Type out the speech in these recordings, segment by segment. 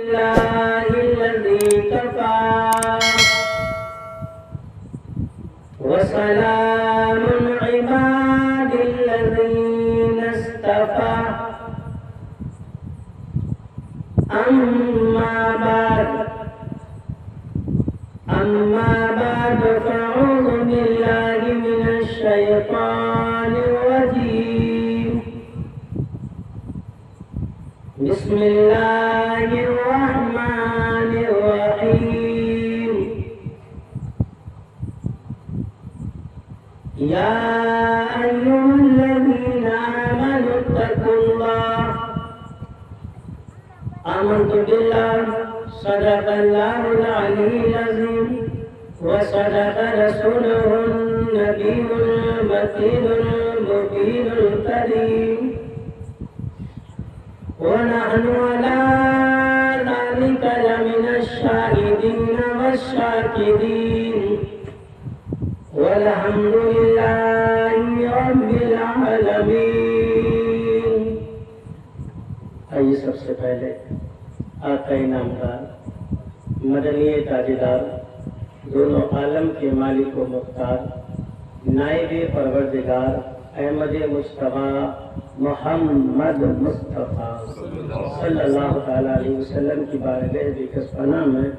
لله الذي كفى وسلام عباد الذين اصطفى أما بعد فأعوذ بالله من الشيطان الرجيم بسم الله الرحمن الرحيم يا أيها الذين آمنوا اتقوا الله آمنت بالله صدق الله العلي العظيم وصدق رسوله النبي المتين المبين الكريم ونحن على ذلك لمن الشاهدين والشاكرين والحمد لله رب العالمين. آئیے سب سے پہلے آقا انعامدار مدنی تاجدار دونوں عالم کے مالک و مختار نائب پروردگار احمد مصطفیٰ محمد مصطفیٰ صلی اللہ تعالیٰ علیہ وسلم کی بارگاہ بکس پناہ میں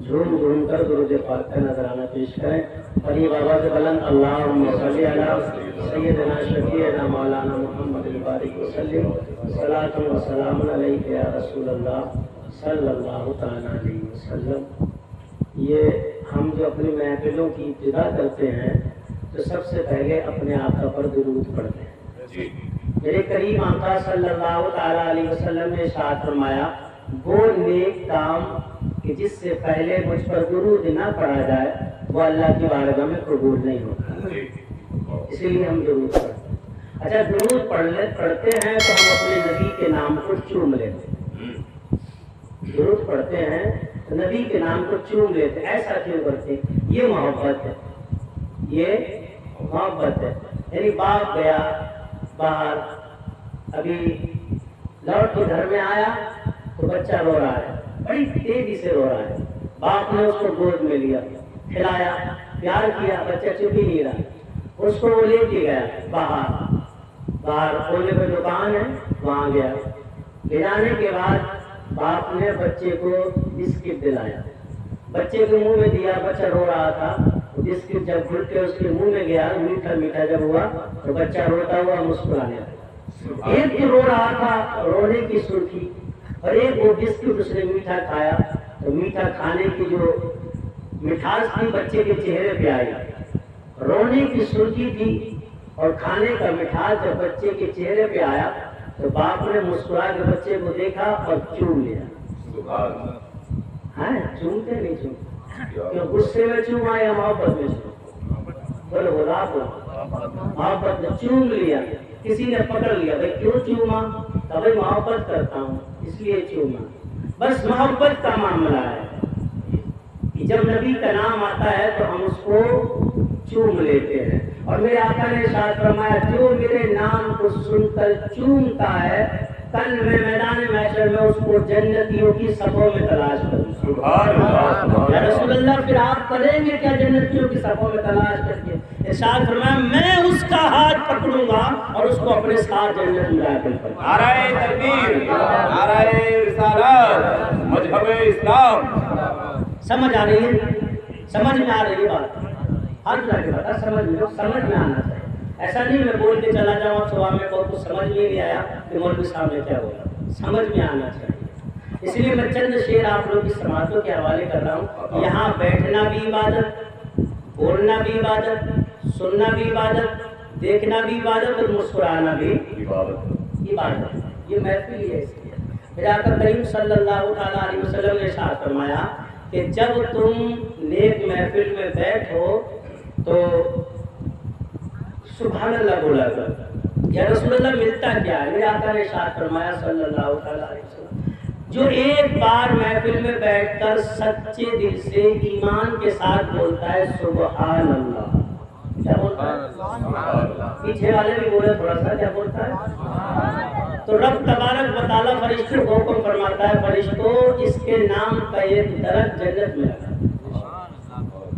جھوم جھوم کر درود پاک کا نذرانہ پیش کریں. قریب آواز بلند اللہم صلی علی سیدنا شفیعنا مولانا محمد البارک وسلم صلاۃ و سلام علیک یا رسول اللہ صلی اللہ تعالیٰ علیہ وسلم. یہ ہم جو اپنی محفلوں کی ابتدا کرتے ہیں تو سب سے پہلے اپنے آقا پر درود پڑھتے ہیں. میرے کریم آقا صلی اللہ تعالیٰ علیہ وسلم نے ارشاد فرمایا وہ نیک کام کہ جس سے پہلے مجھ پر درود نہ پڑھا جائے وہ اللہ کی بارگاہ میں قبول نہیں ہوتا. اسی لیے ہم درود پڑھتے ہیں. اچھا درود پڑھتے ہیں تو ہم اپنے نبی کے نام کو چوم لیتے ہیں. درود پڑھتے ہیں تو نبی کے نام کو چوم لیتے ہیں. ایسا کیوں کرتے ہیں؟ یہ محبت ہے. یہ محبت ہے. یعنی باپ گیا باہر ابھی لوٹ کے گھر میں آیا تو بچہ رو رہا ہے, بڑی تیزی سے رو رہا ہے. باپ نے اس کو گود میں لیا, کھلایا, پیار کیا, بچہ چپ ہی نہیں رہا. اس کو وہ لے کے گیا باہر کونے پہ دکان ہے وہاں گیا. لے جانے کے بعد باپ نے بچے کو بسکٹ دلایا, بچے کے منہ میں دیا. بچہ رو رہا تھا. بسکٹ جب گھل کے اس کے منہ میں گیا میٹھا میٹھا جب ہوا تو بچہ روتا ہوا مسکرانے لگا. ایک جو رو رہا تھا رونے کی سرخی, اور ایک وہ بسکٹ اس نے میٹھا کھایا تو میٹھا کھانے کی جو مٹھاس تھی بچے کے چہرے پہ آئی. رونے کی سرخی تھی اور کھانے کا مٹھاس جب بچے کے چہرے پہ آیا تو باپ نے مسکرا کے بچے کو دیکھا اور چوم لیا. ہاں چومتے نہیں چومتے کیوں؟ غصے میں چوما یا محبت میں چوما؟ بولو بولا محبت میں چوم لیا. کسی نے پکڑ لیا, بھائی کیوں چوما؟ تو بھائی محبت کرتا ہوں اس لیے چوما. بس محبت کا معاملہ ہے کہ جب نبی کا نام آتا ہے تو ہم اس کو چوم لیتے ہیں. اور میرے آقا نے ارشاد فرمایا جو میرے نام کو سن کر چومتا ہے کل میں میدان محشر میں اس کو جنتیوں کی صفوں میں تلاش کروں. یا رسول اللہ پھر آپ کریں گے کیا جنتیوں کی صفوں میں تلاش کر کے؟ ارشاد فرمایا میں اس کا ہاتھ پکڑوں گا اور اس کو اپنے ساتھ جنت میں داخل کروں. نعرہ تکبیر, نعرہ رسالت, مذہب اسلام. سمجھ آ رہی ہے؟ سمجھ میں آ رہی ہے بات؟ ہر طرح کی بات سمجھ میں آنا چاہیے. ایسا نہیں میں بول کے چلا جاؤں اور صبح میں کو سمجھ میں نہیں آیا کہ مولوی صاحب نے کیا بولا. سمجھ میں آنا چاہیے. اس لیے میں چند شعر آپ لوگ کی سماعتوں کے حوالے کر رہا ہوں. یہاں بیٹھنا بھی عبادت, بولنا بھی عبادت, سننا بھی عبادت, دیکھنا بھی عبادت اور مسکرانا بھی عبادت. یہ محفل ہی ہے. اس لیے میرے آقا کریم صلی اللہ تعالیٰ علیہ وسلم نے ارشاد فرمایا کہ جب تم نیک محفل میں بیٹھو تو سبحان اللہ بولا کر. یا رسول اللہ ملتا کیا ہے؟ میرے آقا نے ارشاد فرمایا صلی اللہ تعالیٰ علیہ وسلم جو ایک بار محفل میں بیٹھ کر سچے دل سے ایمان کے ساتھ بولتا ہے سبحان اللہ. کیا بولتا ہے؟ پیچھے والے بھی بولے تھوڑا سا, کیا بولتا ہے؟ تو رب تبارک و تعالیٰ فرشتوں کو حکم فرماتا ہے، فرشتوں اس کے نام کا ایک درخت جنت میں لگا۔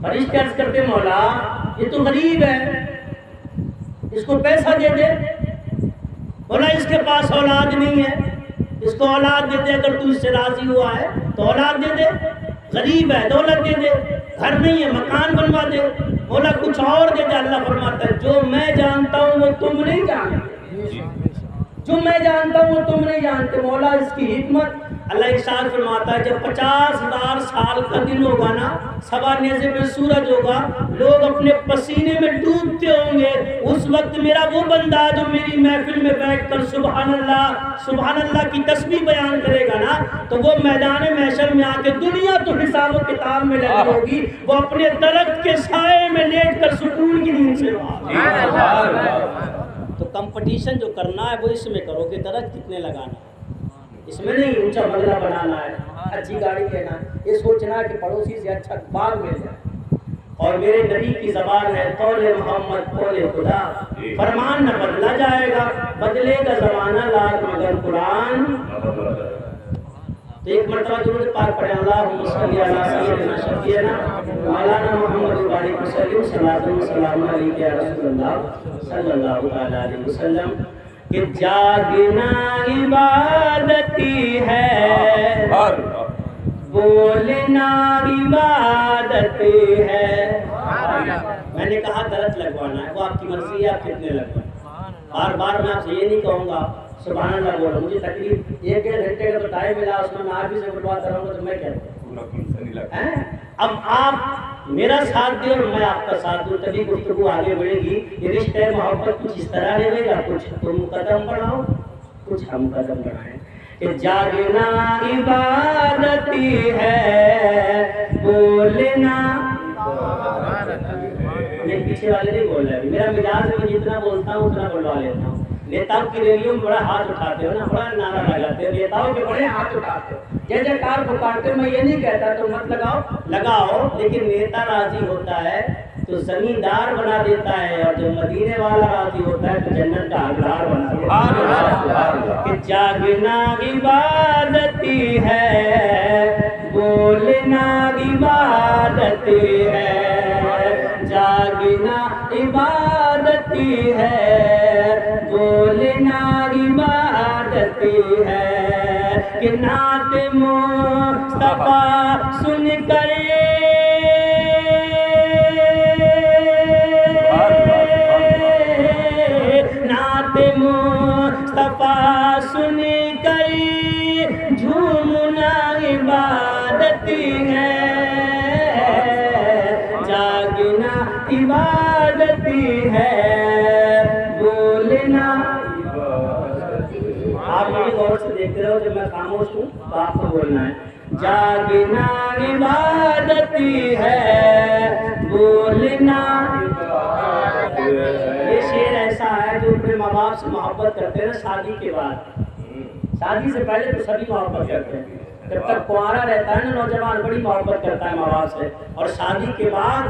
فرشتے عرض کرتے مولا یہ تو غریب ہے، اس کو پیسہ دے دے۔ مولا اس کے پاس اولاد نہیں ہے، اس کو اولاد دے دے، اگر تو اس سے راضی ہوا ہے تو اولاد دے دے۔ غریب ہے، دولت دے دے، گھر نہیں ہے، مکان بنوا دے۔ مولا کچھ اور دے دے۔ اللہ فرماتا ہے جو میں جانتا ہوں وہ تم نہیں جانتے، جو میں جانتا ہوں وہ تم نہیں جانتے۔ مولا اس کی حکمت، اللہ ارشاد فرماتا ہے جب 50,000 سال کا دن ہوگا نا، سوا نیزے پہ سورج ہوگا، لوگ اپنے پسینے میں ڈوبتے ہوں گے، اس وقت میرا وہ بندہ جو میری محفل میں بیٹھ کر سبحان اللہ کی تسبیح بیان کرے گا نا، تو وہ میدان محشر میں آ کے دنیا تو حساب و کتاب میں لگی ہوگی، وہ اپنے درخت کے سائے میں لیٹ کر سکون کی نیند سے تو کمپٹیشن جو کرنا ہے وہ اس میں کرو کہ درخت کتنے لگانا ہے، اس میں نہیں اونچا بنگلہ بنانا ہے، اچھی گاڑی لینا ہے، یہ سوچنا ہے کہ پڑوسی سے اچھا باغ مل جائے۔ اور میرے نبی کی زبان ہے قول محمد قول خدا، فرمان نہ بدلا جائے گا، بدلے گا زمانہ لاکھ مگر قرآن۔ تو ایک مرتبہ درود پاک پڑھیں، اللہم صلی علی سیدنا شفیعنا مولانا محمد وبارک وسلم، صلاۃ و سلام علیک یا رسول اللہ صلی اللہ علیہ وسلم۔ کہ جاگنا عبادتی ہے، بولنا عبادت ہے۔ میں نے کہا درخت لگوانا ہے، وہ آپ کی مرضی ہے، آپ کتنے لگوائیں۔ بار بار میں آپ سے یہ نہیں کہوں گا سبحان اللہ بولو، مجھے تقریب 1-1.5 گھنٹے کا تو ٹائم ملا، اس میں آپ ہی سے بلواتا رہوں گا تو میں کیا کروں۔ اب آپ میرا ساتھ دیں اور میں آپ کا ساتھ دوں، تبھی گفتگو آگے بڑھے گی۔ یہ رشتہ محبت کچھ اس طرح رہے گا، کچھ تم قدم بڑھاؤ کچھ ہم قدم بڑھائیں۔ کہ جاگنا عبادتی ہے، بولنا میں پیچھے والے نہیں بول رہے، میرا مزاج ہے، میں جتنا بولتا ہوں اتنا بلوا لیتا ہوں۔ نیتاؤں کی ریلیوں میں بڑا ہاتھ اٹھاتے ہو نا، بڑا نعرہ لگاتے ہو، نیتاؤں کے بڑے ہاتھ اٹھاتے ہو، جے جے کار پکارتے ہو۔ میں یہ نہیں کہتا تو مت لگاؤ، لگاؤ، لیکن نیتا راضی ہوتا ہے تو زمیندار بنا دیتا ہے، اور جو مدینے والا راضی ہوتا ہے تو جنت کا حقدار بنا دیتا ہے۔ کہ جاگنا عبادتی ہے، بولنا عبادت ہے، جاگنا عبادتی ہے، بولنا عبادت ہے۔ کہ نعت مصطفیٰ سن کر نعت مصطفیٰ سن کر جھومنا عبادت ہے، جاگنا عبادت ہے، بولنا۔ آپ میری غور سے دیکھ رہے ہو، جب میں خاموش ہوں تو آپ کو بولنا ہے۔ جاگنا عبادت ہے، بولنا۔ یہ شعر ایسا ہے جو اپنے ماں باپ سے محبت کرتے ہیں نا شادی کے بعد، شادی سے پہلے تو سبھی محبت کرتے ہیں، جب تک کنوارا رہتا ہے نا نوجوان بڑی محبت کرتا ہے ماں باپ سے، اور شادی کے بعد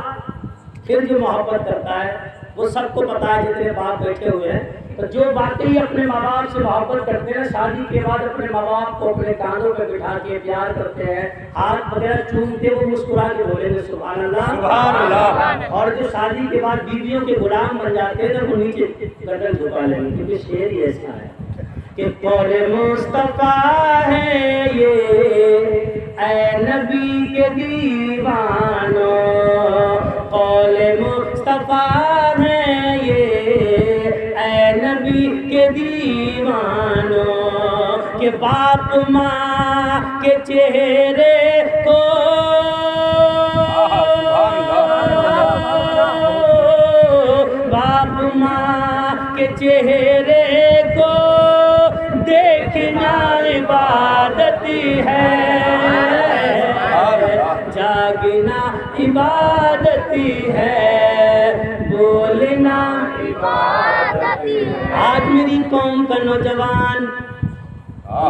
پھر جو محبت کرتا ہے وہ سب کو پتا ہے جتنے باپ بیٹھے ہوئے ہیں۔ تو جو واقعی اپنے ماں باپ سے محبت کرتے ہیں شادی کے بعد اپنے ماں باپ کو اپنے کاندھوں پہ بٹھا کے پیار کرتے ہیں، ہاتھ وغیرہ چومتے، وہ مسکرا کے بولیں گے سبحان اللہ سبحان اللہ۔ اور جو شادی کے بعد بیویوں کے غلام بن جاتے ہیں وہ نیچے گردن جھکا لیں گے، کیونکہ شعر ہی ایسا ہے کہ قول مصطفیٰ ہے یہ اے نبی کے دیوانوں، قول مصطفیٰ ہے یہ اے نبی کے دیوانوں، کہ باپ ماں کے چہرے کو باپ ماں کے چہرے کو دیکھنا عبادت ہے، جاگنا عبادت ہے، بولنا عبادت ہے۔ آج میری قوم کا نوجوان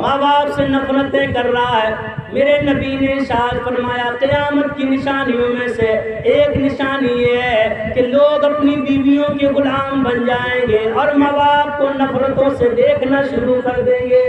ماں باپ سے نفرتیں کر رہا ہے، میرے نبی نے ارشاد فرمایا قیامت کی نشانیوں میں سے ایک نشانی یہ ہے کہ لوگ اپنی بیویوں کے غلام بن جائیں گے اور ماں باپ کو نفرتوں سے دیکھنا شروع کر دیں گے۔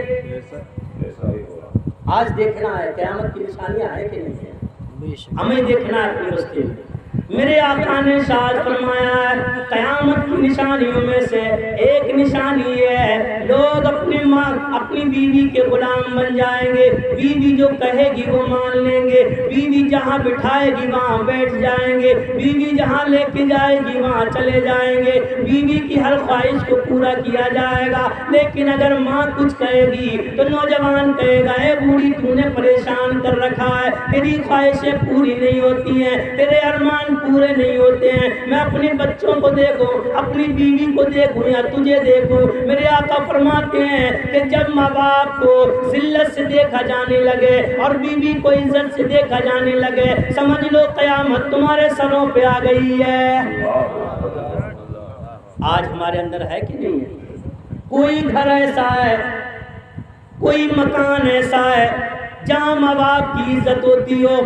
آج دیکھنا ہے قیامت کی نشانیاں ہیں کہ نہیں ہیں، ہمیں دیکھنا ہے اپنی بستی میں۔ میرے آقا نے ارشاد فرمایا ہے قیامت کی نشانیوں میں سے ایک نشانی یہ ہے لوگ اپنی بیوی کے غلام بن جائیں گے، بیوی جو کہے گی وہ مان لیں گے، بیوی جہاں بٹھائے گی وہاں بیٹھ جائیں گے، بیوی جہاں لے کے جائے گی وہاں چلے جائیں گے، بیوی کی ہر خواہش کو پورا کیا جائے گا۔ لیکن اگر ماں کچھ کہے گی تو نوجوان کہے گا اے بوڑھی تو نے پریشان کر رکھا ہے، تیری خواہشیں پوری نہیں ہوتی ہیں، تیرے ارمان پورے نہیں ہوتے ہیں، میں اپنے بچوں کو دیکھوں، اپنی بیوی کو دیکھوں یا تجھے دیکھوں۔ میرے آقا فرماتے ہیں کہ جب ماں باپ کو ذلت سے دیکھا جانے لگے اور بیوی کو عزت سے دیکھا جانے لگے، سمجھ لو قیامت تمہارے سروں پہ آ گئی ہے۔ آج ہمارے اندر ہے کہ نہیں ہے؟ کوئی گھر ایسا ہے، کوئی مکان ایسا ہے جہاں ماں باپ کی عزت ہوتی ہو؟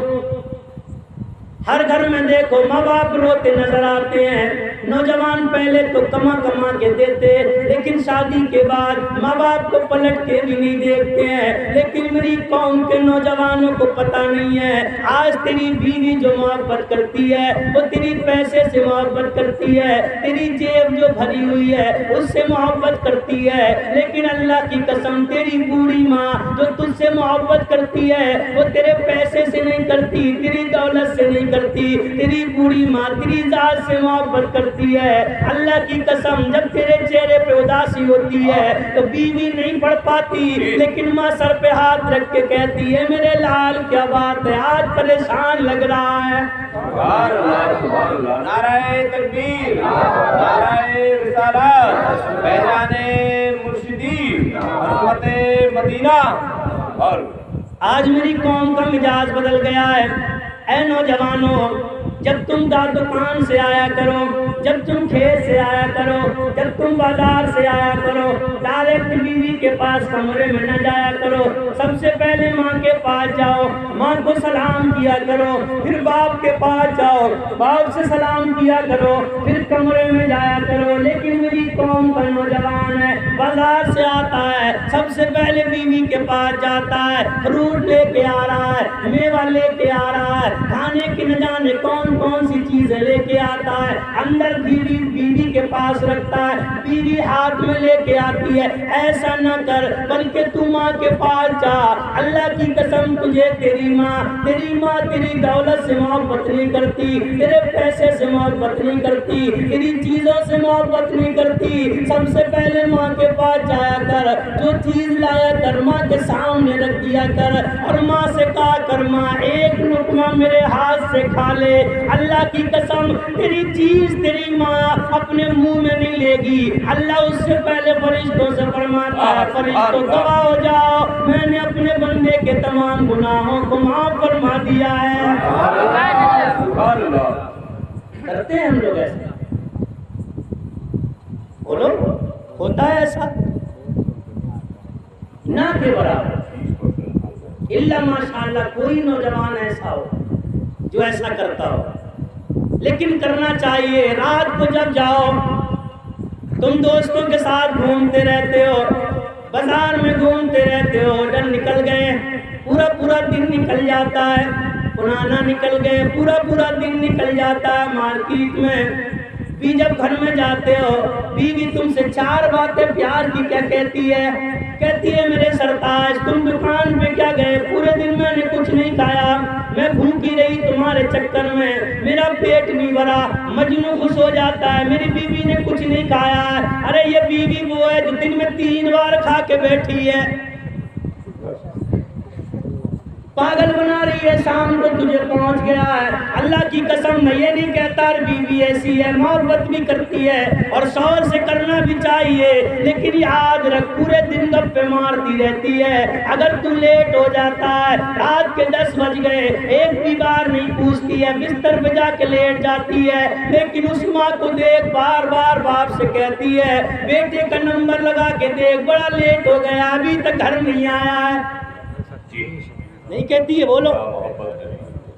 ہر گھر میں دیکھو ماں باپ روتے نظر آتے ہیں، نوجوان پہلے تو کما کے دیتے، لیکن شادی کے بعد ماں باپ کو پلٹ کے بھی نہیں دیکھتے ہیں۔ لیکن میری قوم کے نوجوانوں کو پتہ نہیں ہے، آج تیری بیوی جو محبت کرتی ہے وہ تیری پیسے سے محبت کرتی ہے، تیری جیب جو بھری ہوئی ہے اس سے محبت کرتی ہے، لیکن اللہ کی قسم تیری بوڑھی ماں جو تجھ سے محبت کرتی ہے وہ تیرے پیسے سے نہیں کرتی، تیری دولت سے نہیں کرتی، تیری بوڑھی ماں تیری ذات سے محبت کرتی ہے۔ اللہ کی قسم جب تیرے چہرے پہ اداسی ہوتی ہے تو بیوی نہیں پڑھ پاتی، لیکن ماں سر پہ ہاتھ رکھ کے کہتی ہے میرے لال کیا بات ہے، آج پریشان لگ رہا ہے۔ نعرہ تکبیر، نعرہ رسالت، فیضان مرشدی، عظمت مدینہ۔ اور آج میری قوم کا مزاج بدل گیا ہے۔ اے نوجوانوں، جب تم دکان سے آیا کرو، جب تم کھیت سے آیا کرو، جب تم بازار سے آیا کرو، ڈائریکٹ بیوی کے پاس کمرے میں نہ جایا کرو، سب سے پہلے ماں کے پاس جاؤ، ماں کو سلام کیا کرو، پھر باپ کے پاس جاؤ، باپ سے سلام کیا کرو، پھر کمرے میں جایا کرو۔ لیکن میری قوم کا نوجوان ہے، بازار سے آتا ہے، سب سے پہلے بیوی کے پاس جاتا ہے، فروٹ لے کے آ رہا ہے، میوہ لے کے آ رہا ہے، کھانے کی نہ جانے کون سی چیزیں لے کے آتا ہے، اندر بیوی کے پاس رکھتا ہے، بیوی ہاتھ میں لے کے آتی ہے۔ ایسا نہ کر بلکہ تو ماں کے پاس جا، اللہ کی قسم تجھے تیری ماں تیری دولت سے محبت نہیں کرتی، تیرے پیسے سے محبت نہیں کرتی، تیری چیزوں سے محبت نہیں کرتی۔ سب سے پہلے ماں کے پاس جایا کر، جو چیز لایا کر ماں کے سامنے رکھ دیا کر، اور ماں سے کہا کر ماں ایک لقمہ میرے ہاتھ سے کھا لے، اللہ کی قسم تیری چیز تیری ماں اپنے منہ میں نہیں لے گی۔ اللہ اس سے پہلے فرشتوں سے فرماتا ہے فرشتوں گواہ ہو جاؤ میں نے اپنے بندے کے تمام گناہوں کو معاف فرما دیا ہے۔ کرتے ہیں ہم لوگ ایسا؟ بولو ہوتا ہے ایسا؟ نہ کے برابر اللہ ماشاءاللہ کوئی نوجوان ایسا ہو جو ایسا کرتا ہو، لیکن کرنا چاہیے۔ رات کو جب جاؤ تم دوستوں کے ساتھ گھومتے رہتے ہو، بازار میں گھومتے رہتے ہو، ڈن نکل گئے، پورا دن نکل جاتا ہے، پرانا نکل گئے، پورا دن نکل جاتا ہے مارکیٹ میں، بھی جب گھر میں جاتے ہو بیوی تم سے 4 باتیں پیار کی کیا کہتی ہے میرے سرتاج تم دکان پہ کیا گئے، پورے دن میں نے کچھ نہیں کھایا، میں بھوکی رہی تمہارے چکر میں، میرا پیٹ نہیں بھرا۔ مجنوں خوش ہو جاتا ہے میری بیوی نے کچھ نہیں کھایا ہے۔ ارے یہ بیوی وہ ہے جو دن میں 3 بار کھا کے بیٹھی ہے، پاگل بنا رہی ہے، شام کو تجھے پہنچ گیا ہے۔ اللہ کی قسم میں یہ نہیں کہتا بیوی ایسی ہے، محبت بھی کرتی ہے اور شوہر سے کرنا بھی چاہیے، لیکن یاد رکھ پورے دن گپے مارتی رہتی ہے۔ اگر تو لیٹ ہو جاتا ہے، رات کے 10 بج گئے، ایک بھی بار نہیں پوچھتی ہے، بستر پہ جا کے لیٹ جاتی ہے، لیکن اس ماں کو دیکھ بار بار باپ سے کہتی ہے بیٹے کا نمبر لگا کے دیکھ، بڑا لیٹ ہو گیا ابھی تک گھر نہیں آیا ہے۔ نہیں کہتی ہے، بولو،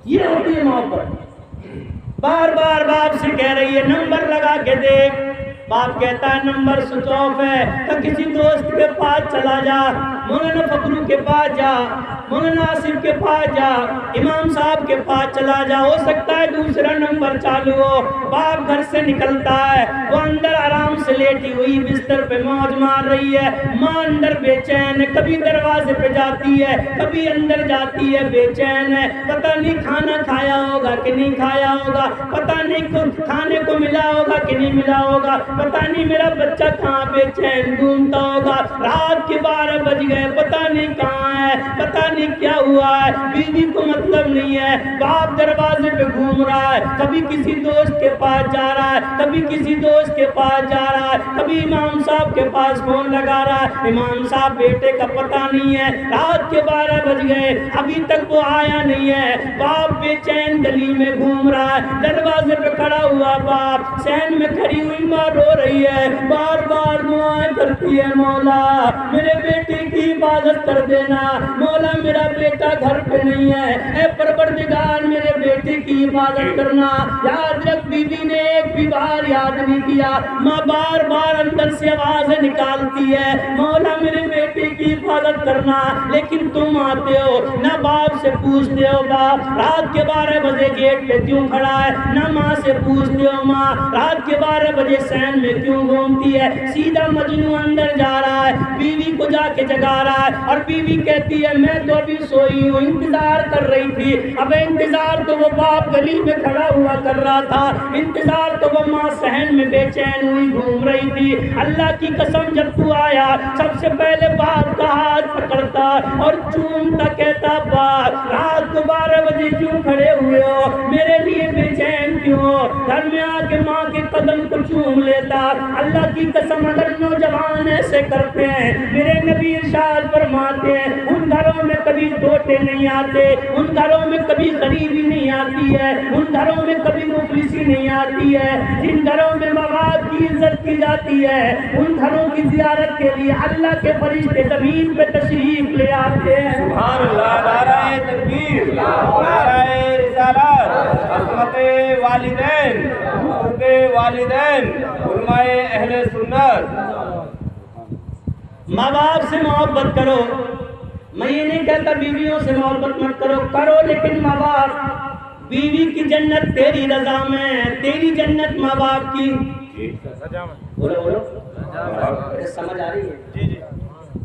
یہ ہوتی ہے محبت۔ بار بار باپ سے کہہ رہی ہے نمبر لگا کے دیکھ، باپ کہتا ہے نمبر سوئچ آف ہے، تو کسی دوست کے پاس چلا جا، مولانا فخرو کے پاس جا، مولانا آصف کے پاس جا، امام صاحب کے پاس چلا جا، ہو سکتا ہے دوسرا نمبر چالو ہو۔ باپ گھر سے نکلتا ہے، وہ اندر آرام سے لیٹی ہوئی بستر پہ موج مار رہی ہے، ماں اندر بے چین ہے، کبھی دروازے پہ جاتی ہے، کبھی اندر جاتی ہے، بے چین ہے، پتہ نہیں کھانا کھایا ہوگا کہ نہیں کھایا ہوگا، پتہ نہیں کھانے کو ملا ہوگا کہ نہیں ملا ہوگا، پتہ نہیں میرا بچہ کہاں بے چین گھومتا ہوگا، رات کے 12 بج گئے، پتہ نہیں کہاں ہے، پتہ نہیں کیا ہوا ہے، بیوی کو مطلب نہیں ہے، باپ دروازے پہ گھوم رہا ہے، کبھی کسی دوست کے پاس جا رہا ہے، کبھی کسی دوست کے پاس جا رہا ہے، کبھی امام صاحب کے پاس فون لگا رہا ہے، امام صاحب بیٹے کا پتہ نہیں ہے، رات کے 12 بج گئے، ابھی تک وہ آیا نہیں ہے، باپ بے چین گلی میں گھوم رہا ہے، دروازے پہ کھڑا ہوا باپ، صحن میں کھڑی ہوئی ماں رو رہی ہے، بار بار دعائیں کرتی ہے، مولا میرے بیٹے کی حفاظت کر دینا، مولا میرا بیٹا گھر پہ نہیں ہے، اے پروردگار میرے بیٹے کی حفاظت کرنا۔ یاد رکھ بی بی نے ایک بھی بار یاد نہیں کیا، ماں بار بار اندر سے آوازیں نکالتی ہے، مولا میرے بیٹے کی حفاظت کرنا، لیکن تم آتے ہو نہ باپ سے پوچھتے ہو باپ رات کے 12 بجے گیٹ پہ کیوں کھڑا ہے، نہ ماں سے پوچھتے ہو ماں رات کے 12 بجے صحن میں کیوں گھومتی ہے، سیدھا مجنون اندر جا رہا ہے، بیوی کو جا کے جگا رہا ہے، اور بیوی کہتی ہے میں تو ابھی سوئی ہوں، انتظار کر رہی تھی، اب انتظار تو وہ باپ گلی میں کھڑا ہوا کر رہا تھا، انتظار تو وہ ماں صحن میں بے چین ہوئی گھوم رہی تھی۔ اللہ کی قسم جب تو آیا سب سے پہلے باپ کا ہاتھ پکڑتا اور چومتا، کہتا باپ رات کو 12 بجے کیوں کھڑے ہوئے ہو، میرے لیے بے چین کیوں ہو، گھر میں آ کے ماں کے قدم کو چوم لیتا۔ اللہ کی قسم اگر نوجوان ایسے کرتے ہیں، میرے نبی ارشاد فرماتے ہیں ان گھروں میں کبھی ٹوٹے نہیں آتے، ان گھروں میں کبھی غریبی نہیں آتی ہے، ان گھروں میں کبھی مفلسی نہیں آتی ہے، جن گھروں میں ماں باپ کی عزت کی جاتی ہے ان گھروں کی زیارت کے لیے اللہ کے فرشتے زمین پہ تشریف لے آتے ہیں۔ سبحان اللہ، نعرہ تکبیر، نعرہ رسالت، عظمت والدین، حقوق والدین، علماء اہل سنت۔ ماں باپ سے محبت کرو، میں یہ نہیں کہتا بیویوں سے محبت مت کرو، کرو لیکن ماں باپ، بیوی کی جنت تیری رضا میں، تیری جنت ماں باپ کی۔ بولو بولو، سمجھ آ رہی ہے؟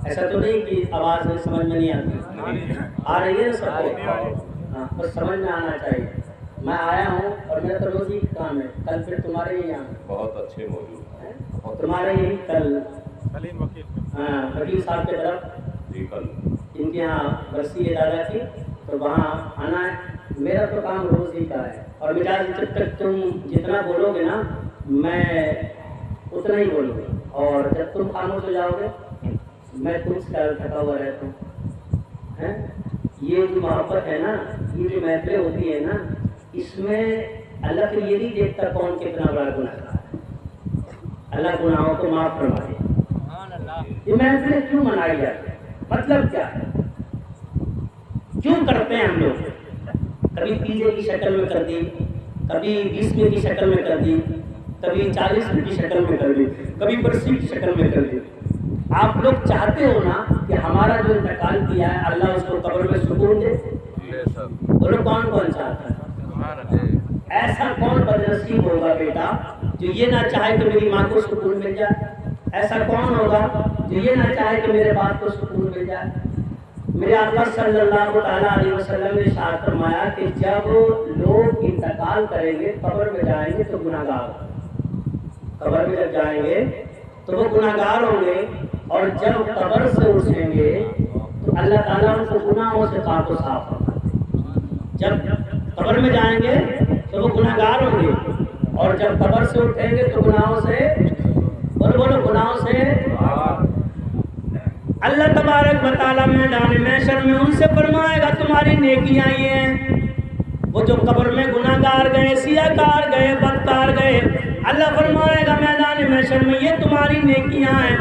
ایسا تو نہیں کہ آواز میں سمجھ میں نہیں آتی، آ رہی ہے سب کو؟ ہاں، بس سمجھ میں آنا چاہیے۔ میں آیا ہوں اور میرا تو روز ہی کام ہے، کل پھر تمہارے ہی یہاں بہت اچھے موجود ہیں، اور تمہارے یہی کل وکیل صاحب کے طرف جی کل ان کے یہاں برسی ہے دادا کی، تو وہاں آنا ہے۔ میرا تو کام روز ہی کا ہے، اور مجاز جب تک تم جتنا بولو گے نا میں اتنا ہی بولوں گا، اور جب تم خاموش ہو جاؤ گے میں تم سے تھکا ہوا رہتا ہوں۔ یہ جو محبت ہے نا، یہ جو محفلیں ہوتی ہیں نا، اس میں اللہ پھر یہ نہیں دیکھتا کون کتنا بڑا گناہ کرا ہے، اللہ گناہوں کو معاف فرما دے۔ یہ محفلیں کیوں منائی جاتی ہیں، مطلب کیا ہے، کیوں کرتے ہیں ہم لوگ؟ کبھی پیزے کی شکل میں کر دی، کبھی 20 کی شکل میں کر دی، کبھی 40 کی شکل میں کر دی، کبھی برسی کی شکل میں کر دی۔ آپ لوگ چاہتے ہو نا کہ ہمارا جو انتقال کیا ہے اللہ اس کو قبر میں سکون دے؟ بولو کون کون چاہتا ہے؟ ایسا کون بدنصیب ہوگا بیٹا جو یہ نہ چاہے کہ میری ماں کو سکون مل جائے؟ ایسا کون ہوگا جو یہ نہ چاہے کہ میرے باپ کو سکون مل جائے؟ میرے آقا صلی اللہ تعالیٰ علیہ وسلم نے ارشاد فرمایا کہ جب لوگ انتقال کریں گے قبر میں جائیں گے تو گناہ گار، قبر میں جب جائیں گے تو وہ گناہ گار ہوں گے، اور جب قبر سے اٹھیں گے تو اللہ تعالیٰ ان کو گناہوں سے پاک و صاف فرمائے۔ جب قبر میں جائیں گے تو وہ گناہ گار ہوں گے، اور جب قبر سے اٹھیں گے تو گناہوں سے، بولو گناہوں سے، اللہ تبارک و تعالیٰ میدان محشر میں ان سے فرمائے گا تمہاری نیکیاں یہ ہیں۔ وہ جو قبر میں گناہ گار گئے، سیاہ کار گئے، بدکار گئے، اللہ فرمائے گا میدان محشر میں یہ تمہاری نیکیاں ہیں۔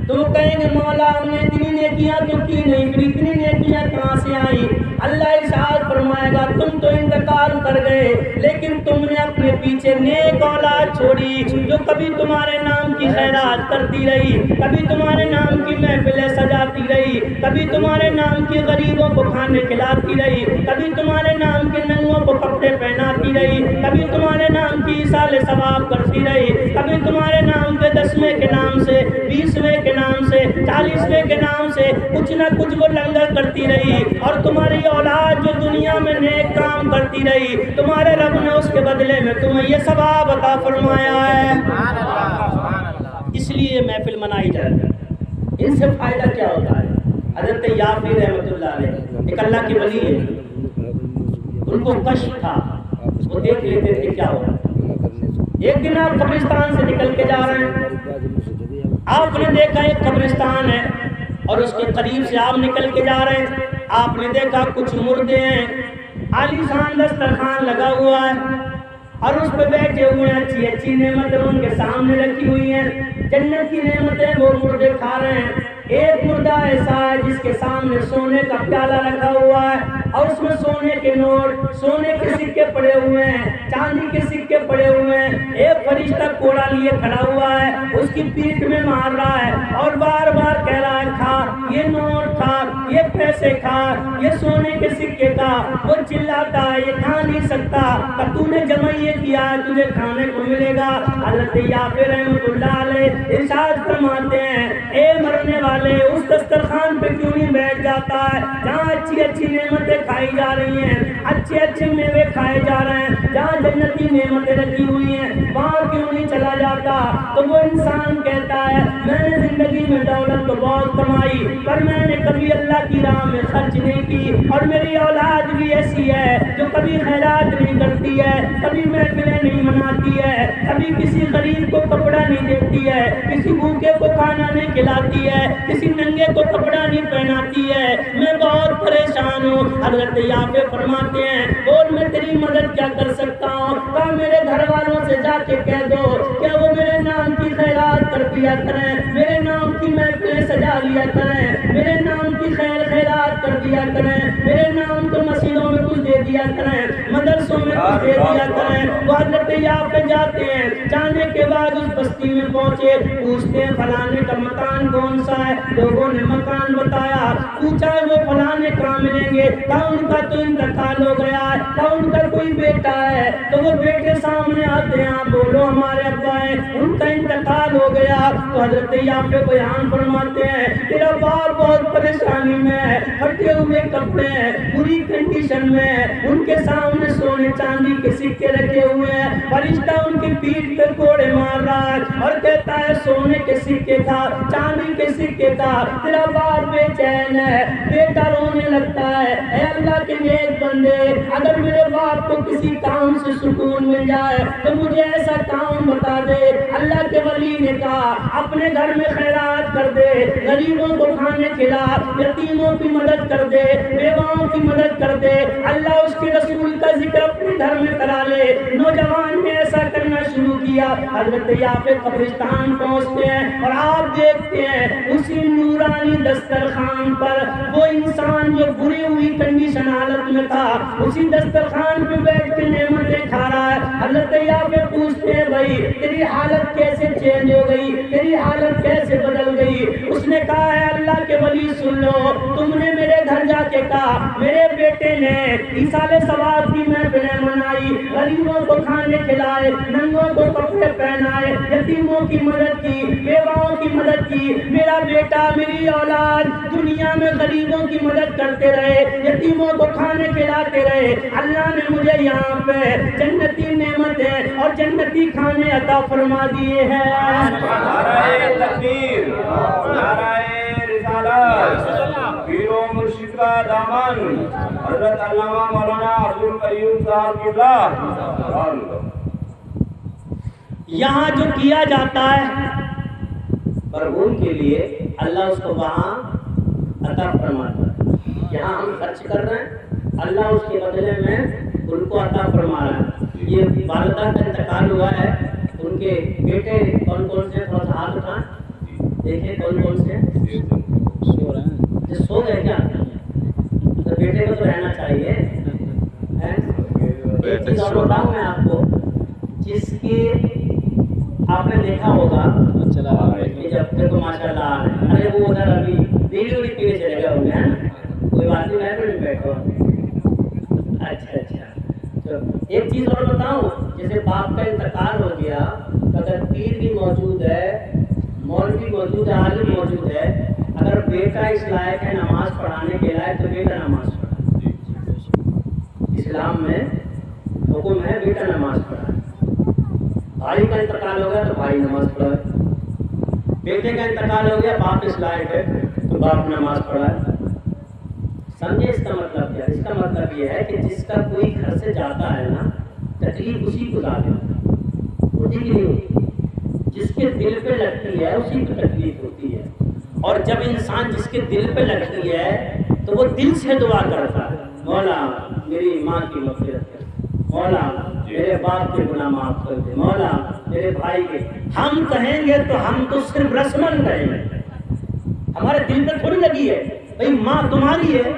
تو وہ کہیں گے مولا ہم نے اتنی نیکیاں تو کی نہیں، پھر اتنی نیکیاں کہاں سے آئیں؟ اللہ ارشاد فرمائے گا تم تو انتقال کر گئے لیکن تم نے اپنے پیچھے نیک اولاد چھوڑی جو کبھی تمہارے نام کی خیرات کرتی رہی، کبھی تمہارے نام کی محفلیں سجاتی رہی، کبھی تمہارے نام کی غریبوں کو کھانے کھلاتی رہی، کبھی تمہارے نام کے ننگوں کو کپڑے پہناتی رہی، کبھی تمہارے نام کی ایصال ثواب کرتی رہی، کبھی تمہارے نام کے 10ویں کے نام سے، 20ویں کے نام سے، 40ویں کے نام سے کچھ نہ کچھ وہ لنگر کرتی رہی، اور تمہاری اولاد جو دنیا میں نیک کام کرتی رہی تمہارے رب نے اس کے بدلے میں تمہیں یہ ثواب عطا فرمایا ہے۔ اس لیے محفل منائی جاتی ہے۔ ان سے فائدہ کیا ہوتا ہے؟ حضرت یافی رحمۃ اللہ علیہ ایک اللہ کی ولی ہے، ان کو کشف تھا، وہ دیکھ لیتے تھے کیا ہو رہا۔ ایک دن آپ قبرستان سے نکل کے جا رہے ہیں، آپ نے دیکھا ایک قبرستان ہے اور اس کے قریب سے آپ نکل کے جا رہے ہیں، آپ نے دیکھا کچھ مردے ہیں، عالی شان دسترخوان لگا ہوا ہے اور اس پہ بیٹھے ہوئے ہیں، اچھی اچھی نعمتیں ان کے سامنے رکھی ہوئی ہیں، جنت کی نعمتیں وہ مردے کھا رہے ہیں۔ ایک مردہ ایسا ہے جس کے سامنے سونے کا پیالہ رکھا ہوا ہے اور اس میں سونے کے نوٹ، سونے کے سکے پڑے ہوئے ہیں، چاندی کے سکے پڑے ہوئے ہیں۔ ایک فرشتہ کوڑا لیے کھڑا ہوا ہے، اس کی پیٹھ میں مار رہا ہے اور بار بار کہہ رہا ہے کھا یہ نوٹ، کھا یہ پیسے، کھا یہ سونے کے سکے کا۔ وہ چلاتا ہے یہ کھا نہیں سکتا، کہ تو نے جمع یہ کیا ہے تجھے کھانے کو ملے گا۔ حضرت یافی رحمۃ اللہ علیہ ارشاد فرماتے ہیں اے مرنے والے اس دسترخوان پہ کیوں نہیں بیٹھ جاتا ہے جہاں اچھی اچھی نعمتیں کھائی جا رہی ہیں، اچھے اچھے میوے کھائے جا رہے ہیں، جہاں جنتی نعمتیں رکھی ہوئی ہیں وہاں کیوں نہیں چلا جاتا؟ تو وہ انسان کہتا ہے میں نے زندگی میں دولت تو بہت کمائی پر میں نے کبھی اللہ کی راہ میں خرچ نہیں کی، اور میری اولاد بھی ایسی ہے جو کبھی خیرات نہیں کرتی ہے، کبھی محفلیں نہیں مناتی ہے، کبھی کسی غریب کو کپڑا نہیں دیتی ہے، کسی بھوکے کو کھانا نہیں کھلاتی ہے، کسی ننگے کو کپڑا نہیں پہناتی ہے، میں بہت پریشان ہوں۔ حضرت یافی فرماتے ہیں بول میں تیری مدد کیا کر سکتا ہوں؟ کہا میرے گھر والوں سے جا کے کہہ دو کہ وہ میرے نام کی خیرات کر دیا کریں، میرے نام کی محفلیں سجا لیا کریں، میرے نام کی خیرات کر دیا کریں، میرے نام تو مسجدوں میں کچھ دے دیا کریں، مدرسوں میں کچھ دے دیا کریں۔ وہ حضرت یافی جاتے ہیں، جانے کے بعد اس بستی میں پہنچے، پوچھتے ہیں فلانے کا مکان کون سا ہے؟ لوگوں نے مکان بتایا، پوچھا ہے وہ فلانے کہاں ملیں گے؟ کہا ان کا تو انتقال ہو گیا ہے، کہا ان کا کوئی بیٹا ہے؟ تو وہ بیٹے سامنے آتے ہیں، آپ بولو ہمارے ابا ہیں ان کا انتقال ہو گیا۔ تو حضرت یافی بیان فرماتے ہیں تیرا باپ بہت پریشانی میں ہے، پھٹے ہوئے کپڑے ہیں، بری کنڈیشن میں ہے، ان کے سامنے سونے چاندی کے سکے رکھے ہوئے ہیں، فرشتہ ان کی پیٹھ پہ کوڑے مار رہا ہے اور کہتا ہے سونے کے سکے کا، چاندی کے سکے کا، تیرا باپ بے چین ہے، بیٹا رونے لگتا ہے۔ اے اللہ کے نیک بندے اگر میرے باپ کو کسی کام سے سکون مل جائے تو مجھے ایسا کام بتا دے۔ اللہ کے ولی نے کہا اپنے گھر میں خیرات کر دے، غریبوں کو کھانے کھلا، یتیموں کی مدد کر دے، بیواؤں کی مدد کر دے، اللہ اس کے رسول کا ذکر اپنے گھر میں کرا لے۔ نوجوان نے ایسا کرنا شروع کیا۔ حضرت یافی قبرستان پہنچتے ہیں اور آپ دیکھتے ہیں اسی نورانی دسترخوان پر وہ انسان جو بری ہوئی کنڈیشن حالت میں تھا اسی دسترخوان پہ بیٹھ کے نعمتیں کھا رہا ہے۔ حضرت یافی پوچھتے ہیں بھائی تیری حالت کیسے چینج ہو گئی، تیری حالت کیسے بدل گئی؟ اس نے کہا ہے اللہ کے ولی سن لو، تم نے میرے گھر جا کے کہا میرے بیٹے نے ایصال ثواب کی محفلیں منائی، غریبوں کو کھانے کھلائے، ننگوں کو کپڑے پہنائے، یتیموں کی مدد کی، بیواؤں کی مدد کی، میرا بیٹا میری اولاد دنیا میں غریبوں کی مدد کرتے رہے، یتیموں کو کھانے کھلاتے رہے، اللہ نے مجھے یہاں پہ جنتی نعمتیں اور جنتی کھانے عطا فرما دیے ہیں۔ نعرہ تکبیر، نعرہ رسالت، پیر و مرشد کا دامن حضرت علامہ مولانا عبدالقیوم صاحب کی ذات۔ یہاں جو کیا جاتا ہے مرحوم کے لیے اللہ اس کو وہاں عطا فرماتا ہے، یہاں ہم خرچ کر رہے ہیں اللہ اس کے بدلے میں ان کو عطا فرما رہا ہے۔ یہ والدہ کا انتقال ہوا ہے، ان کے بیٹے کون کون سے؟ تھوڑا سا ہاتھ اٹھائیں۔ دیکھیں کون کون سے جو سو گئے کیا؟ تو بیٹے کو تو رہنا چاہیے. ایک چیز اور بتاؤں میں آپ کو، جس کی آپ نے دیکھا ہوگا کہ جب دیکھو ماشاء اللہ، ارے وہ ادھر ابھی بیڑی ویڑی پینے چلے گئے ہوں گے نا، کوئی بات نہیں، میں بھی بیٹھو. اچھا تو ایک چیز اور بتاؤں، جیسے باپ کا انتقال ہو گیا تو اگر پیر بھی موجود ہے، مولوی موجود ہے، عالم موجود ہے، اگر بیٹا اس لائق ہے نماز پڑھانے کے لائق تو بیٹا نماز پڑھائے. اسلام میں حکم ہے بیٹا نماز پڑھائے. بھائی کا انتقال ہو گیا تو بھائی نماز پڑھائے. بیٹے کا انتقال ہو گیا، باپ اس لائق ہے تو باپ نماز پڑھائے. سمجھے اس کا مطلب کیا؟ اس کا مطلب یہ ہے کہ جس کا کوئی گھر سے جاتا ہے نا، تکلیف اسی کو زیادہ ہوتی کہ نہیں ہوتی؟ جس کے دل پہ لگتی ہے اسی کو تکلیف ہوتی ہے. اور جب انسان جس کے دل پہ لگتی ہے تو وہ دل سے دعا کرتا ہے، مولا میری ماں کی مغفرت کر، مولا میرے باپ کے گناہ معاف کر دے، مولا میرے بھائی کے. ہم کہیں گے تو ہم تو صرف رسمن کہیں گے، ہمارے دل پہ تھوڑی لگی ہے. بھئی ماں تمہاری ہے،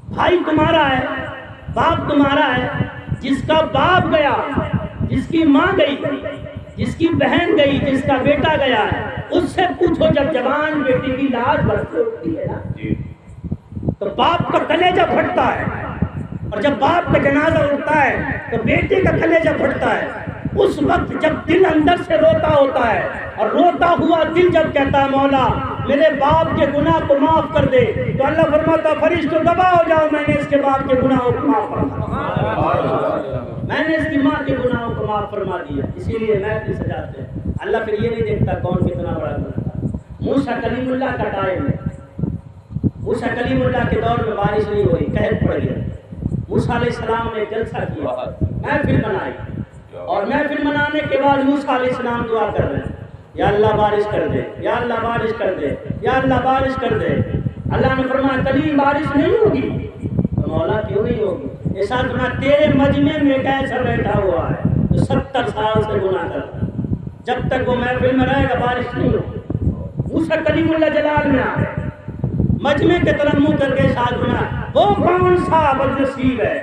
بھائی تمہارا ہے، باپ تمہارا ہے. جس کا باپ گیا، جس کی ماں گئی، جس کی بہن گئی، جس کا بیٹا گیا ہے، اس سے پوچھو جب جوان بیٹی کی لاش برسے اٹھتی ہے نا تو باپ کا کلیجہ پھٹتا ہے، اور جب باپ کا جنازہ اٹھتا ہے تو بیٹے کا کلیجہ پھٹتا ہے. اس وقت جب دل اندر سے روتا ہوتا ہے، اور روتا ہوا دل جب کہتا ہے مولا میرے باپ کے گناہ کو معاف کر دے، تو اللہ فرماتا فرشتوں دبا ہو جاؤ، میں نے اس کے باپ کے گناہوں کو معاف فرما، میں نے اس کی ماں کے گناہوں کو معاف فرما دیا. اسی لیے محفل سجاتے ہیں. اللہ پھر یہ نہیں دیکھتا کون کتنا بڑا گناہ تھا. موسیٰ کلیم اللہ کا ٹائم ہے، موسیٰ کلیم اللہ کے دور میں بارش نہیں ہوئی، قحط پڑ گیا. موسیٰ علیہ السلام نے جلسہ کیا، محفل بنائی، اور محفل منانے کے بعد موسیٰ علیہ السلام دعا کر رہے ہیں، یا اللہ بارش کر دے، یا اللہ بارش کر دے، یا اللہ بارش کر دے. اللہ نے فرمایا کلیم بارش نہیں ہوگی. تو مولا کیوں نہیں ہوگی؟ اس ساتھ میں تیرے مجمع میں ایک ایسا بیٹھا ہوا ہے جو 70 سال سے گناہ کرتا ہے، جب تک وہ محفل میں رہے گا بارش نہیں ہوگی. موسیٰ کلیم اللہ جلال میں آئے، مجمع کے طرف منہ کر کے ساتھ گناہ. وہ کون سا بدنصیب ہے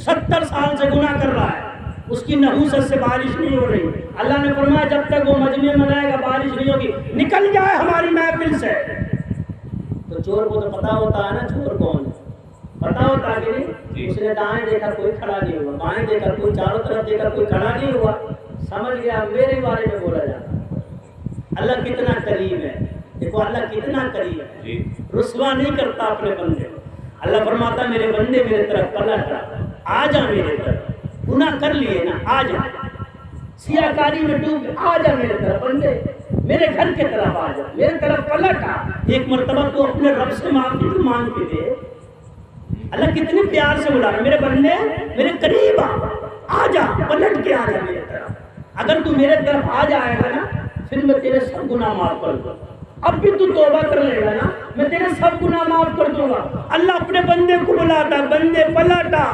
70 سال سے گناہ کر رہا ہے، اس کی نحوست سے بارش نہیں ہو رہی. اللہ نے فرمایا جب تک وہ مجمع میں رہے گا بارش نہیں ہوگی، نکل جائے ہماری محفل سے. تو چور کو تو پتا ہوتا ہے نا چور کون ہے، پتا ہوتا ہے کہ نہیں. اس نے دائیں دیکھا کوئی کھڑا نہیں ہوا، بائیں دیکھا کوئی، چاروں طرف دیکھا کوئی کھڑا نہیں ہوا، سمجھ گیا میرے بارے میں بولا جاتا. اللہ کتنا کریم ہے، دیکھو اللہ کتنا کریم ہے، رسوا نہیں کرتا اپنے بندے. اللہ فرماتا میرے بندے میرے طرف پلٹ آ جا، میرے طرف گناہ کر لیے نا آ جا، سیاہ کاری میں ڈوب آ جا میرے طرف، بندے میرے گھر کے طرف آ جا، میرے طرف پلٹ آ. ایک مرتبہ تو اپنے رب سے معافی تو مانگ کے دے. اللہ کتنے پیار سے بلا رہا میرے بندے میرے قریب آ جا، پلٹ کے آ جا میرے طرف. اگر تو میرے طرف آ جائے گا نا پھر میں تیرے سب گناہ معاف کر دوں. اب بھی تو توبہ کر لے گا نا میں تیرے سب گناہ معاف کر دوں گا. اللہ اپنے بندے کو بلاتا، بندے پلٹا،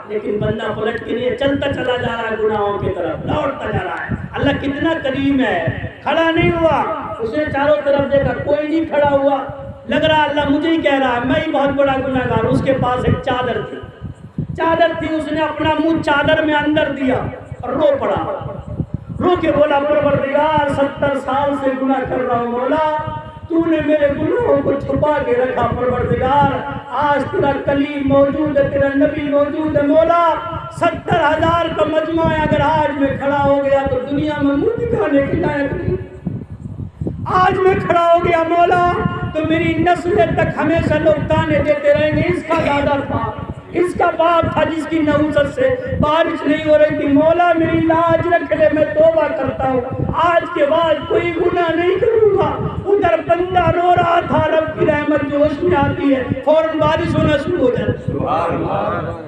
لیکن بندہ پلٹ کے لیے چلتا چلا جا رہا ہے گناہوں کی طرف، لوٹتا جا رہا ہے. اللہ کتنا کریم ہے، کھڑا نہیں ہوا. اس نے چاروں طرف دیکھا کوئی نہیں کھڑا ہوا، لگ رہا اللہ مجھے ہی کہہ رہا ہے میں ہی بہت بڑا گناہ گار. اس کے پاس ایک چادر تھی، اس نے اپنا منہ چادر میں اندر دیا اور رو پڑا، رو کے بولا پروردگار 70 سال سے گناہ کر رہا ہوں، مولا تو نے میرے گناہوں کو چھپا کے رکھا. پروردگار آج تیرا کلیم موجود ہے، تیرا نبی موجود ہے، مولا 70,000 کا مجمع ہے، اگر آج میں کھڑا ہو گیا تو دنیا میں منہ دکھانے کے لائق نہیں. آج میں کھڑا ہو گیا مولا تو میری نسل تک ہمیشہ لوگ تانے دیتے رہیں گے اس کا دادا تھا، اس کا باپ تھا جس کی نحوست سے بارش نہیں ہو رہی تھی. مولا میری لاج رکھ لے، میں توبہ کرتا ہوں، آج کے بعد کوئی گناہ نہیں کروں گا. ادھر بندہ رو رہا تھا، رب کی رحمت جوش میں آتی ہے، فوراً بارش ہونا شروع ہو جاتی ہے.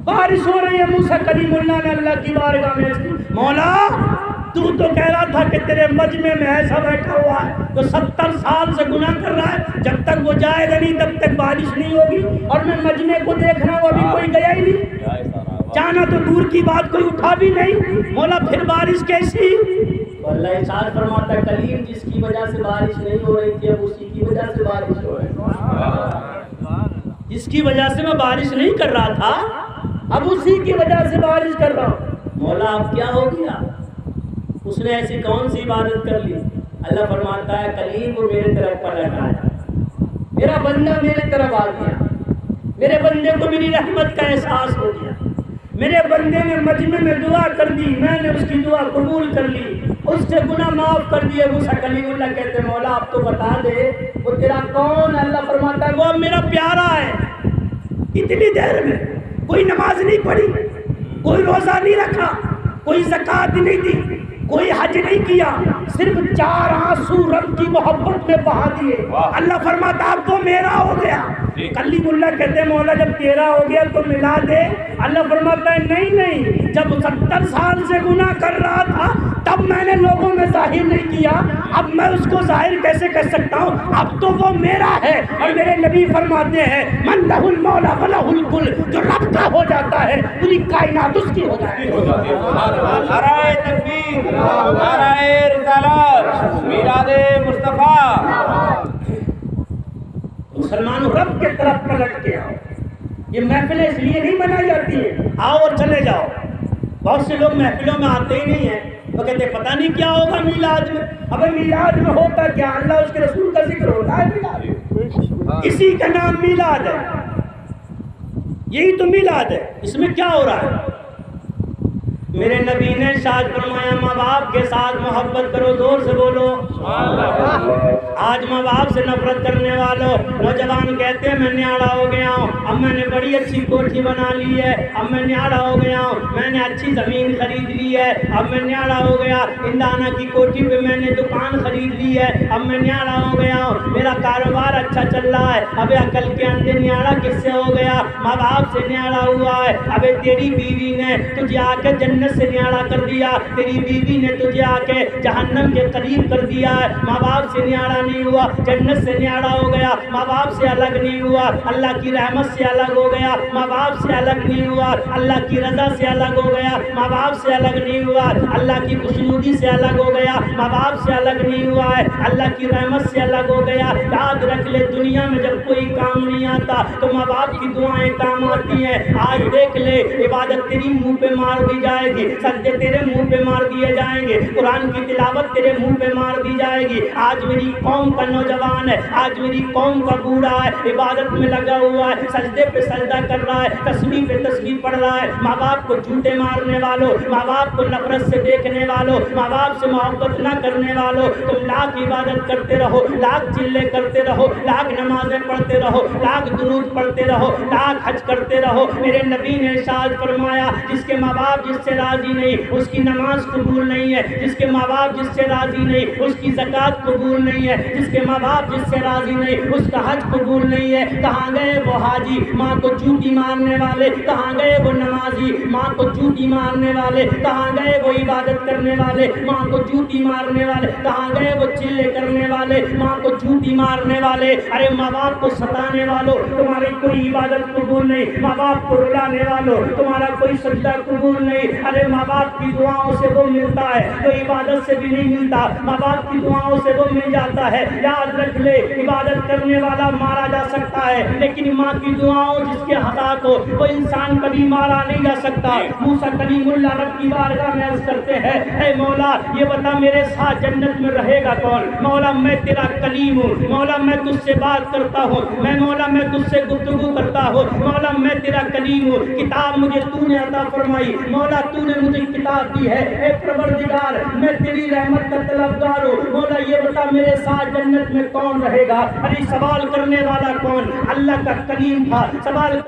بارش ہو رہی ہے. موسیٰ کلیم اللہ نے اللہ کی بارگاہ میں مولا تو کہہ رہا تھا کہ تیرے مجمع میں ایسا بیٹھا ہوا ہے تو 70 سال سے گناہ کر رہا ہے، جب تک وہ جائے گا نہیں تب تک بارش نہیں ہوگی. اور میں مجمع کو دیکھ رہا ہوں ابھی کوئی گیا ہی نہیں، جانا تو دور کی بات کوئی اٹھا بھی نہیں. مولا پھر بارش کیسی؟ تو اللہ ارشاد فرماتا ہے کلیم جس کی وجہ سے بارش نہیں ہو رہی تھی اب اسی کی وجہ سے بارش ہو رہی ہے، جس کی وجہ سے میں بارش نہیں کر رہا تھا اب اسی کی وجہ سے بارش کر رہا ہوں۔ مولا اب کیا ہو گیا؟ اس نے ایسی کون سی عبادت کر لی؟ اللہ فرماتا ہے کلیم کو میرے طرف پلٹ آیا، میرا بندہ میرے طرف آ گیا، میرے بندے کو میری رحمت کا احساس ہو گیا، میرے بندے نے مجمع میں دعا کر دی، میں نے اس کی دعا قبول کر لی، اس سے گناہ معاف کر دیے۔ موسیٰ کلیم اللہ کہتے ہیں مولا اب تو بتا دے وہ تیرا کون ہے؟ اللہ فرماتا ہے وہ میرا پیارا ہے۔ اتنی دیر میں کوئی نماز نہیں پڑھی، کوئی روزہ نہیں رکھا، کوئی زکوٰۃ نہیں دی، کوئی حج نہیں کیا، صرف 4 آنسو رب کی محبت میں بہا دیے۔ اللہ فرماتا اب تو میرا ہو گیا۔ کلیم اللہ کہتے ہیں مولا جب تیرا ہو گیا تو ملا دے۔ اللہ فرماتا ہے نہیں، جب 70 سال سے گناہ کر رہا تھا تب میں نے لوگوں میں ظاہر نہیں کیا، اب میں اس کو ظاہر کیسے کر سکتا ہوں؟ اب تو وہ میرا ہے۔ اور میرے نبی فرماتے ہیں من لہ المولا ولہ الکل، جو رب کا ہو جاتا ہے پوری کائنات اس کی ہو جاتی ہے۔ نعرہ تکبیر، نعرہ رسالت، میلاد مصطفیٰ۔ مسلمانوں رب کے طرف پلٹ کے آؤ۔ یہ محفلیں اس لیے نہیں بنائی جاتی ہیں آؤ اور چلے جاؤ۔ بہت سے لوگ محفلوں میں آتے ہی نہیں ہیں، وہ کہتے ہیں پتہ نہیں کیا ہوگا میلاد میں۔ ابے میلاد میں ہوتا کیا؟ اللہ اس کے رسول کا ذکر ہوتا ہے میلاد میں، اسی کا نام میلاد ہے، یہی تو میلاد ہے۔ اس میں کیا ہو رہا ہے؟ میرے نبی نے ارشاد فرمایا ماں باپ کے ساتھ محبت کرو، زور سے بولو۔ آج ماں باپ سے نفرت کرنے والوں نوجوان کہتے ہیں میں نیاڑا ہو گیا ہوں، اب میں نے بڑی اچھی کوٹھی بنا لی ہے، اب میں نیاڑا ہو گیا ہوں، میں نے اچھی زمین خرید لی ہے، اب میں نیاڑا ہو گیا، اندانہ کی کوٹھی پہ میں نے دکان خرید لی ہے، اب میں نیاڑا ہو گیا ہوں، میرا کاروبار اچھا چل رہا ہے۔ ابے عقل کے اندھے نیاڑا کس سے ہو گیا؟ ماں باپ سے نیاڑا ہوا ہے۔ ابے تیری بیوی نے تجھے آ کے جنت سے نیاڑا کر دیا، تیری بیوی نے تجھے آ کے جہنم کے قریب کر دیا ہے۔ ماں باپ سے نیاڑا نہیں ہوا، جنت سے نیاڑا ہو گیا، ماں باپ سے الگ نہیں ہوا، اللہ کی رحمت سے الگ ہو گیا، ماں باپ سے الگ نہیں ہوا، اللہ کی رضا سے الگ ہو گیا، ماں باپ سے الگ نہیں ہوا، اللہ کی خوشنودی سے الگ ہو گیا، ماں باپ سے الگ نہیں ہوا ہے، اللہ کی رحمت سے الگ ہو گیا۔ یاد رکھ لے دنیا میں جب کوئی کام نہیں آتا تو ماں باپ کی دعائیں کام آتی ہیں۔ آج دیکھ لے عبادت تیری منہ پہ مار دی جائے گی، سجدے تیرے منہ پہ مار دیے جائیں گے، قرآن کی تلاوت تیرے منہ پہ مار دی جائے گی۔ آج میری قوم کا نوجوان ہے، آج میری قوم کا بوڑھا ہے، عبادت میں لگا ہوا ہے، سجدے پہ سجدہ کر رہا ہے، تسبیح پہ تسبیح پڑھ رہا ہے۔ ماں باپ کو جھوٹے مارنے والوں، ماں باپ کو نفرت سے دیکھنے والوں، ماں باپ سے محبت نہ کرنے والوں، تم لاکھ عبادت کرتے رہو، لاکھ چلے کرتے رہو، لاکھ نمازیں پڑھتے رہو، لاکھ درود پڑھتے رہو، لاکھ حج کرتے رہو۔ میرے نبی نے ارشاد فرمایا جس کے ماں باپ جس سے راضی نہیں اس کی نماز قبول نہیں ہے، جس کے ماں باپ جس سے راضی نہیں اس کی زکوٰۃ قبول نہیں ہے، جس کے ماں باپ جس سے راضی نہیں اس کا حج قبول نہیں ہے۔ کہاں گئے وہ حاجی ماں کو چوٹی مارنے والے؟ کہاں گئے وہ نمازی ماں کو چوٹی مارنے والے؟ کہاں گئے وہ عبادت کرنے والے ماں کو چوٹی مارنے والے؟ کہاں گئے وہ چلے کرنے والے ماں کو چوٹی مارنے والے؟ ارے ماں باپ کو ستانے والوں تمہاری کوئی عبادت قبول نہیں، ماں باپ کو رلانے والوں تمہارا کوئی سجدہ قبول نہیں۔ ارے ماں باپ کی دعاؤں سے وہ ملتا ہے تو عبادت سے بھی نہیں ملتا، ماں باپ کی دعاؤں سے وہ مل جاتا ہے۔ یاد رکھ لے عبادت کرنے والا مارا جا سکتا ہے لیکن ماں کی دعاؤں جس کے ہاتھ ہو وہ انسان کبھی مارا نہیں جا سکتا۔ موسیٰ کلیم اللہ رب کی بارگاہ میں عرض کرتے ہیں اے مولا یہ بتا میرے ساتھ جنت میں رہے گا کون؟ مولا میں تیرا کلیم ہوں، مولا میں تجھ سے بات کرتا ہوں، میں مولا میں تجھ سے گفتگو کرتا ہوں، مولا میں تیرا کلیم ہوں، کتاب مجھے تو نے عطا فرمائی، مولا تو نے مجھے کتاب دی ہے، اے پروردگار میں تیری رحمت کا طلبگار ہوں، مولا یہ بتا میرے ساتھ جنت میں کون رہے گا؟ ارے سوال کرنے والا کون؟ اللہ کا کلیم تھا، سوال